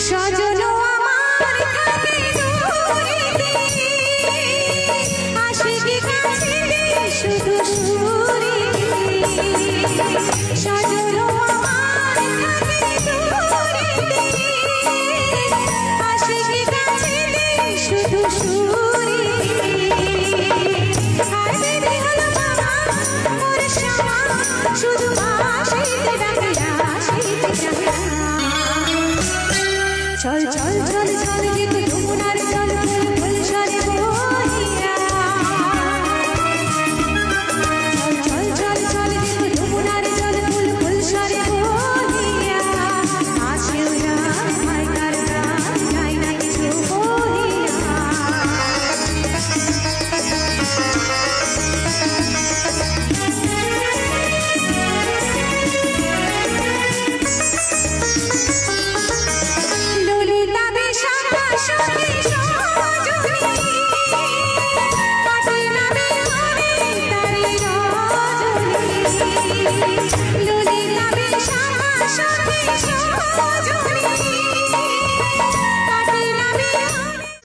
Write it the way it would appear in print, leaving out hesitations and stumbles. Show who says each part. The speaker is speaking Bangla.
Speaker 1: সজনো আমার থাকে দূরেতে, আশিকি কাছে শুধু সুরেতে। সজনো আমার থাকে দূরেতে, আশিকি কাছে শুধু সুরেতে। আর বেঁধে হলো মামা মোর শামা, শুধু আশিতে ডাকে আশিতে ডাকে। চল চল চল চল যেতে যমুনার জল ফুল ফুল সরে বহিয়া। চল চল চল চল যেতে যমুনার জল ফুল ফুল সরে বহিয়া। আসেও না হায় তার গান যায় না কিছু বহিয়া। ললিতা বেশাখা সখী সজনী, কাটে না বিহনে তারি রজনী। ললিতা বেশাখা সখী